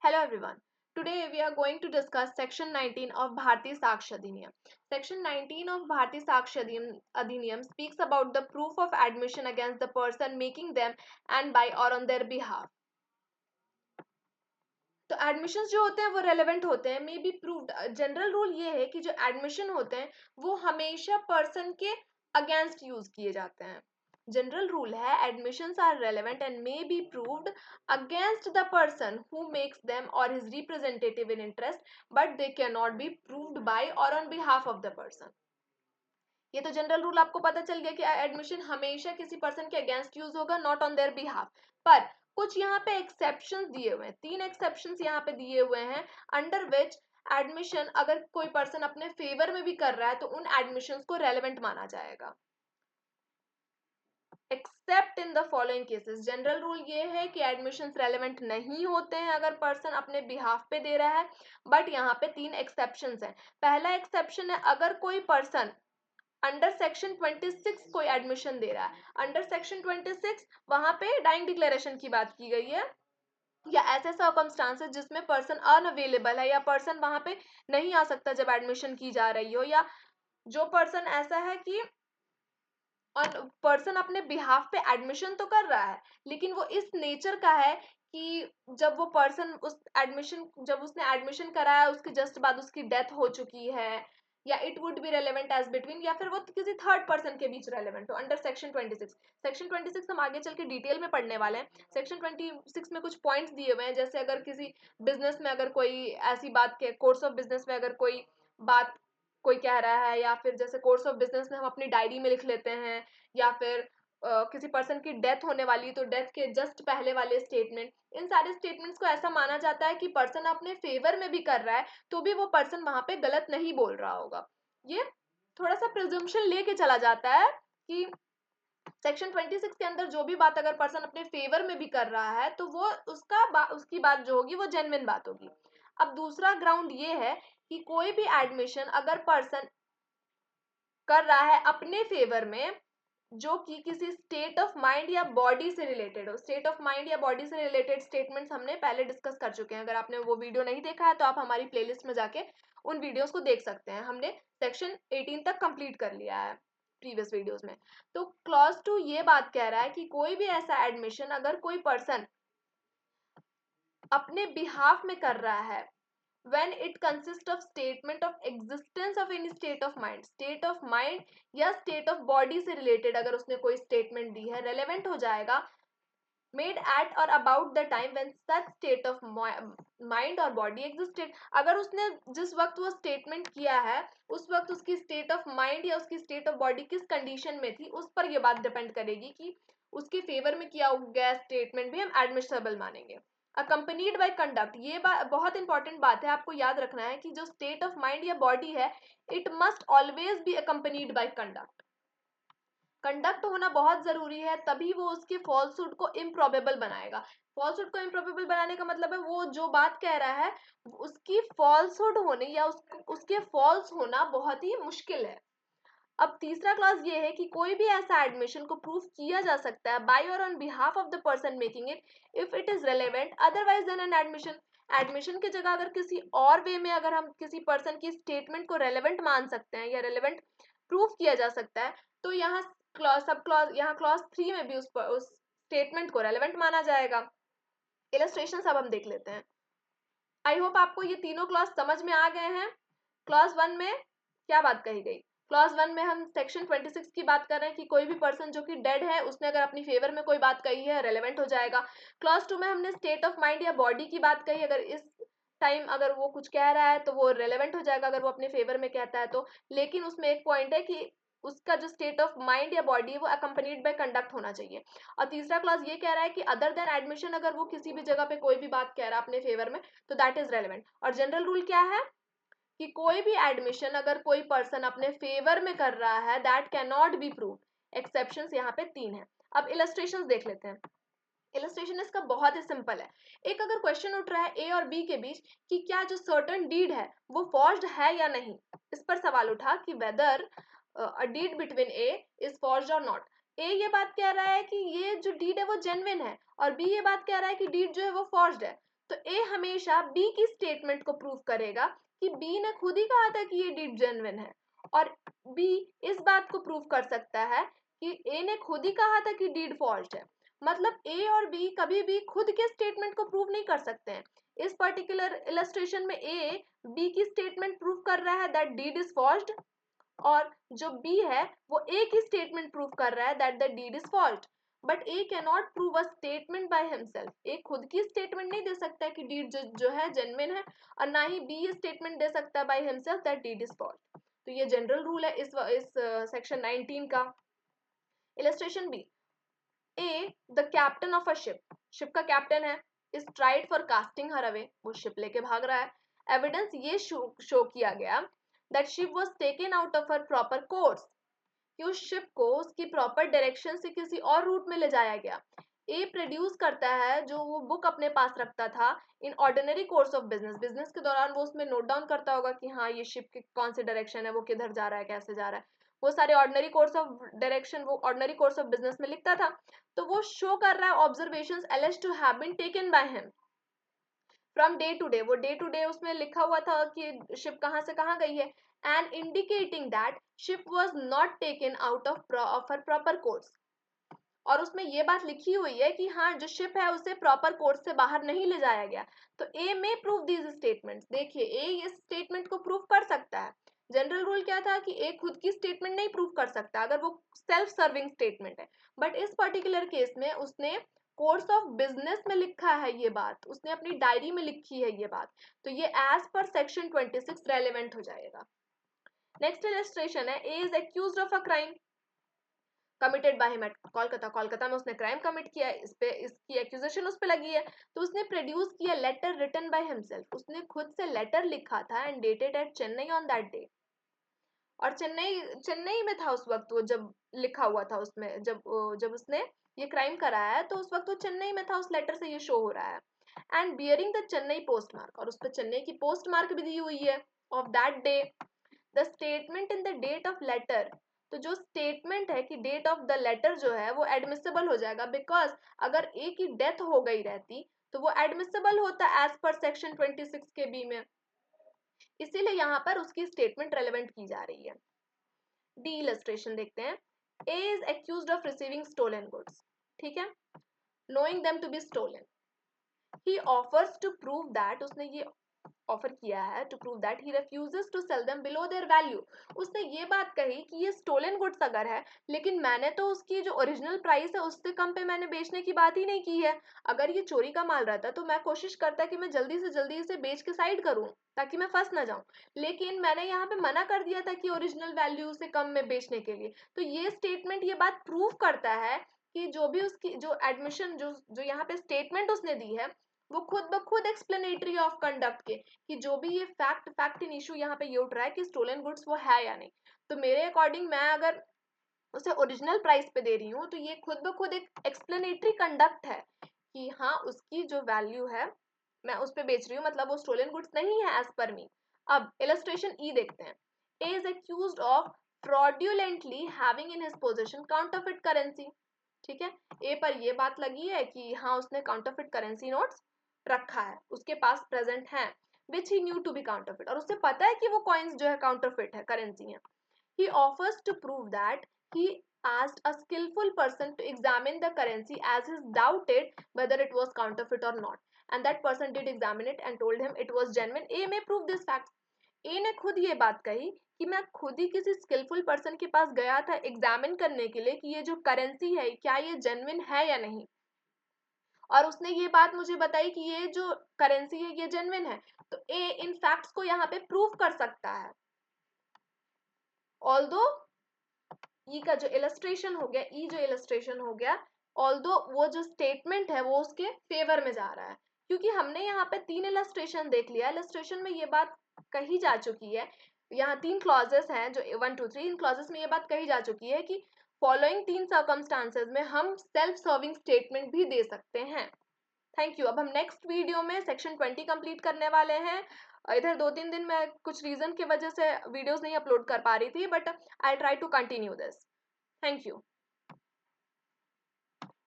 Hello everyone. Today we are going to discuss section 19 of Bharatiya Sakshya Adhiniyam. Section 19 of Bharatiya Sakshya Adhiniyam speaks about the proof of admission against the person making them and by or on their behalf. तो admissions जो होते हैं वो relevant होते हैं, मे be proved. General rule ये है कि जो एडमिशन होते हैं वो हमेशा पर्सन के अगेंस्ट यूज किए जाते हैं. जनरल रूल है admissions are relevant and may be proved against the person who makes them or his representative in interest, but they can not be proved by और on behalf of the person. ये तो general rule आपको पता चल गया कि admission हमेशा किसी पर्सन के अगेंस्ट यूज होगा, नॉट ऑन देयर बिहाफ. पर कुछ यहाँ पे एक्सेप्शंस दिए हुए हैं, 3 एक्सेप्शंस यहाँ पे दिए हुए हैं अंडर विच एडमिशन अगर कोई पर्सन अपने फेवर में भी कर रहा है तो उन एडमिशंस को रेलेवेंट माना जाएगा. Accept in the following cases. General rule ये है कि एडमिशंस रेलेवेंट नहीं होते हैं अगर पर्सन अपने बिहाफ पे दे रहा है, बट यहाँ पे 3 एक्सेप्शंस हैं. पहला एक्सेप्शन है अगर कोई पर्सन अंडर सेक्शन 26 कोई एडमिशन दे रहा है. अंडर सेक्शन 26 वहां पे डाइंग डिक्लेरेशन की बात की गई है, या ऐसे सर्कमस्टांसेस जिसमें पर्सन अनअवेलेबल है या पर्सन वहां पे नहीं आ सकता जब एडमिशन की जा रही हो, या जो पर्सन ऐसा है कि और पर्सन अपने बिहाफ पे एडमिशन तो कर रहा है लेकिन वो इस नेचर का है कि जब वो पर्सन उस एडमिशन जब उसने एडमिशन कराया उसके जस्ट बाद उसकी डेथ हो चुकी है, या it would be relevant as between, या फिर वो किसी थर्ड पर्सन के बीच रेलेवेंट हो अंडर सेक्शन 26. सेक्शन 26 हम आगे चल के डिटेल में पढ़ने वाले हैं. सेक्शन 26 में कुछ पॉइंट्स दिए हुए हैं, जैसे अगर किसी बिजनेस में अगर कोई ऐसी बात के कोर्स ऑफ बिजनेस में अगर कोई बात कोई कह रहा है, या फिर जैसे कोर्स ऑफ बिजनेस में हम अपनी डायरी में लिख लेते हैं, या फिर किसी पर्सन की डेथ होने वाली तो डेथ के जस्ट पहले वाले स्टेटमेंट, इन सारे स्टेटमेंट्स को ऐसा माना जाता है कि पर्सन अपने फेवर में भी कर रहा है तो भी वो पर्सन वहां पे गलत नहीं बोल रहा होगा. ये थोड़ा सा प्रिजम्पशन लेके चला जाता है कि सेक्शन 26 के अंदर जो भी बात अगर पर्सन अपने फेवर में भी कर रहा है तो वो उसकी बात जो होगी वो जेन्युइन बात होगी. अब दूसरा ग्राउंड ये है कि कोई भी एडमिशन अगर पर्सन कर रहा है अपने फेवर में जो कि किसी स्टेट ऑफ माइंड या बॉडी से रिलेटेड हो. स्टेट ऑफ माइंड या बॉडी से रिलेटेड स्टेटमेंट्स हमने पहले डिस्कस कर चुके हैं. अगर आपने वो वीडियो नहीं देखा है तो आप हमारी प्लेलिस्ट में जाके उन वीडियोस को देख सकते हैं. हमने सेक्शन 18 तक कंप्लीट कर लिया है प्रीवियस वीडियोस में. तो क्लॉज 2 ये बात कह रहा है कि कोई भी ऐसा एडमिशन अगर कोई पर्सन अपने बिहाफ में कर रहा है when it consists of statement of existence of any state of mind या state of body से related अगर उसने कोई statement दी है, relevant हो जाएगा made at or about the time when such state of mind or body existed. अगर उसने जिस वक्त वो statement किया है उस वक्त उसकी state of mind या उसकी state of body किस condition में थी, उस पर ये बात depend करेगी कि उसके फेवर में किया गया स्टेटमेंट भी हम एडमिसिबल मानेंगे. अकम्पनीड बाय कंडक्ट, ये बहुत इंपॉर्टेंट बात है, आपको याद रखना है कि जो स्टेट ऑफ माइंड या बॉडी है it must always be accompanied by conduct. Conduct होना बहुत जरूरी है, तभी वो उसके फॉल्सहुड को इम्प्रोबेबल बनाएगा. फॉल्सहुड को इम्प्रोबेबल बनाने का मतलब है वो जो बात कह रहा है उसकी फॉल्सहुड होने या उसके फॉल्स होना बहुत ही मुश्किल है. अब तीसरा क्लॉज ये है कि कोई भी ऐसा एडमिशन को प्रूव किया जा सकता है बाय और on behalf of the person making it if it is relevant otherwise then an admission. Admission की जगह अगर किसी और वे में अगर हम किसी पर्सन की स्टेटमेंट को रेलेवेंट मान सकते हैं या रेलेवेंट प्रूव किया जा सकता है तो यहाँ क्लॉज 3 में भी उस स्टेटमेंट को रेलेवेंट माना जाएगा. इलस्ट्रेशन अब हम देख लेते हैं. आई होप आपको ये तीनों क्लॉज समझ में आ गए हैं. क्लॉज 1 में क्या बात कही गई? क्लॉज 1 में हम सेक्शन 26 की बात कर रहे हैं कि कोई भी पर्सन जो कि डेड है उसने अगर अपनी फेवर में कोई बात कही है रेलेवेंट हो जाएगा. क्लॉज 2 में हमने स्टेट ऑफ माइंड या बॉडी की बात कही, अगर इस टाइम अगर वो कुछ कह रहा है तो वो रेलेवेंट हो जाएगा अगर वो अपने फेवर में कहता है तो. लेकिन उसमें एक पॉइंट है कि उसका जो स्टेट ऑफ माइंड या बॉडी है वो अकम्पनीड बाय कंडक्ट होना चाहिए. और तीसरा क्लॉज ये कह रहा है कि अदर देन एडमिशन अगर वो किसी भी जगह पे कोई भी बात कह रहा है अपने फेवर में तो दैट इज रेलेवेंट. और जनरल रूल क्या है कि कोई भी एडमिशन अगर कोई पर्सन अपने फेवर में कर रहा है that can not B prove. Exceptions यहाँ पे 3 है. अब इलस्ट्रेशंस देख लेते हैं. इलस्ट्रेशन इसका बहुत ही सिंपल है. एक अगर क्वेश्चन उठ रहा है ए और बी के बीच कि क्या जो सर्टन डीड है वो फॉर्ज्ड है या नहीं, इस पर सवाल उठा कि whether a deed between A is forged or not. A ये बात कह रहा है कि ये जो डीड है वो जेन्युइन है और बी ये बात कह रहा है कि डीड जो है वो फॉर्ज्ड है. तो ए हमेशा बी की स्टेटमेंट को प्रूव करेगा कि बी ने खुद ही कहा था कि ये डीड जेन्युइन है, और बी इस बात को प्रूव कर सकता है कि ए ने खुद ही कहा था कि डीड फॉल्स है। मतलब ए और बी कभी भी खुद के स्टेटमेंट को प्रूव नहीं कर सकते हैं। इस पर्टिकुलर इलस्ट्रेशन में ए बी की स्टेटमेंट प्रूव कर रहा है दैट डीड इज फॉल्स्ड, और जो बी है वो ए की स्टेटमेंट प्रूव कर रहा है that the deed is fault. But A can not prove a statement by himself. A खुद की स्टेटमेंट नहीं दे सकता है कि डीड जो है जेन्युइन है, और ना ही बी स्टेटमेंट दे सकता है by himself that deed is fault. तो ये जनरल रूल है इस सेक्शन 19 का। Illustration B, A the captain of a ship, ship का कैप्टन है, is tried for casting her away, वो शिप लेके भाग रहा है। एविडेंस ये शो किया गया that ship was taken out of her proper course, कि उस शिप को उसकी प्रॉपर डायरेक्शन से किसी और रूट में ले जाया गया। ए प्रोड्यूस करता है जो वो बुक अपने पास रखता था in ordinary course of business, business के दौरान वो उसमें नोट डाउन करता होगा कि हाँ ये शिप की कौन सी डायरेक्शन है, वो किधर जा रहा है, कैसे जा रहा है, वो सारे ऑर्डिनरी कोर्स ऑफ डायरेक्शन वो ऑर्डिनरी कोर्स ऑफ बिजनेस में लिखता था। तो वो शो कर रहा है observations alleged to have been taken by him from day to day, वो डे टू डे उसमें लिखा हुआ था कि शिप कहाँ से कहाँ गई है, and indicating that ship was not taken out of her proper course. और उसमें ये बात लिखी हुई है कि हाँ जो शिप है उसे प्रॉपर कोर्स से बाहर नहीं ले जाया गया। तो ए में प्रूव दीज स्टेटमेंट्स। देखिए ए इस स्टेटमेंट को प्रूव कर सकता है। जनरल रूल क्या था कि ए खुद की स्टेटमेंट नहीं प्रूव कर सकता अगर वो सेल्फ सर्विंग स्टेटमेंट है, बट इस पर्टिकुलर केस में उसने कोर्स ऑफ बिजनेस में लिखा है ये बात, उसने अपनी डायरी में लिखी है ये बात, तो ये एज पर सेक्शन 26 रेलेवेंट हो जाएगा। नेक्स्ट इलस्ट्रेशन है, A is accused of a crime committed by him at Kolkata, Kolkata में उसने क्राइम कमिट किया है, इस पे इसकी एक्यूजेशन उस पे लगी है। तो उसने प्रोड्यूस किया लेटर रिटन बाय हिमसेल्फ, उसने खुद से लेटर लिखा था and dated at Chennai on that day, और चेन्नई चेन्नई में था उस वक्त वो जब लिखा हुआ था उसमें, जब उसने ये क्राइम कराया है तो उस वक्त वो चेन्नई में था, उस लेटर से ये शो हो रहा है। And bearing the Chennai post mark, और उस पर चेन्नई की पोस्ट मार्क भी दी हुई है of that day. The statement in the date of letter, तो जो स्टेटमेंट है कि डेट ऑफ द लेटर जो है वो एडमिसेबल हो जाएगा, बिकॉज अगर ए की डेथ हो गई रहती तो वो एडमिसेबल होता एज पर सेक्शन 26 के बी में, इसीलिए यहाँ पर उसकी स्टेटमेंट रेलेवेंट की जा रही है। डी इलस्ट्रेशन देखते हैं, A is accused of receiving stolen goods, ठीक है, knowing them to be stolen, he offers to prove that, उसने ये ऑफर किया है to prove that he refuses to sell them below their value. उसने ये बात कही कि ये स्टोलन गुड्स अगर है, लेकिन मैंने तो उसकी जो ओरिजिनल प्राइस है उससे कम पे मैंने बेचने की बात ही नहीं की है। अगर ये चोरी का माल रहता तो मैं कोशिश करता कि मैं जल्दी से जल्दी इसे बेच के साइड करूं ताकि मैं फंस ना जाऊं, लेकिन मैंने यहाँ पे मना कर दिया था कि ओरिजिनल वैल्यू से कम में बेचने के लिए। तो ये स्टेटमेंट ये बात प्रूव करता है कि जो भी उसकी जो एडमिशन जो जो यहाँ पे स्टेटमेंट उसने दी है वो खुद ब खुद एक्सप्लेनेटरी ऑफ कंडक्ट के, कि जो भी ये फैक्ट इन इशू यहाँ पे ये उठ रहा है कि स्टोलन गुड्स वो है या नहीं। तो मेरे अकॉर्डिंग मैं अगर उसे ओरिजिनल प्राइस पे दे रही हूँ तो ये खुद ब खुद एक एक्सप्लेनेटरी कंडक्ट है कि हाँ उसकी जो वैल्यू है मैं उस पर बेच रही हूँ, मतलब वो स्टोलन गुड्स नहीं है एज पर मी। अब इलस्ट्रेशन ई देखते हैं, A is accused of fraudulently having in his position counterfeit currency, ठीक है, ए पर ये बात लगी है कि हाँ उसने काउंटरफिट करेंसी नोट्स रखा है, उसके पास प्रेजेंट है, विच ही न्यू टू बी काउंटरफिट, और उसे पता है कि वो कॉइन्स जो है काउंटरफिट है, करेंसी है। He offers to prove that he asked a skillful person to examine the currency as he doubted whether it was counterfeit or not, and that person did examine it and told him it was genuine. A may prove this fact. ए ने खुद ये बात कही कि मैं खुद ही किसी skilful person के पास गया था एग्जामिन करने के लिए कि ये जो करेंसी है क्या ये जेन्युइन है या नहीं, और उसने ये बात मुझे बताई कि ये जो करेंसी है ये जेन्युइन है। तो ए इन फैक्ट्स को यहाँ पे प्रूव कर सकता है। ऑल्दो ई का जो इलस्ट्रेशन हो गया, ई जो इलस्ट्रेशन हो गया, ऑल्दो वो जो स्टेटमेंट है वो उसके फेवर में जा रहा है, क्योंकि हमने यहाँ पे 3 इलस्ट्रेशन देख लिया। इलस्ट्रेशन में ये बात कही जा चुकी है, यहाँ 3 क्लॉजेस हैं जो 1 2 3, इन क्लॉजेस में ये बात कही जा चुकी है कि फॉलोइंग 3 सर्कमस्टांसेस में हम सेल्फ सर्विंग स्टेटमेंट भी दे सकते हैं। Thank you. अब हम नेक्स्ट वीडियो में सेक्शन 20 कंप्लीट करने वाले हैं। इधर 2-3 दिन मैं कुछ रीजन की वजह से वीडियोस नहीं अपलोड कर पा रही थी, but I try to continue this. Thank you.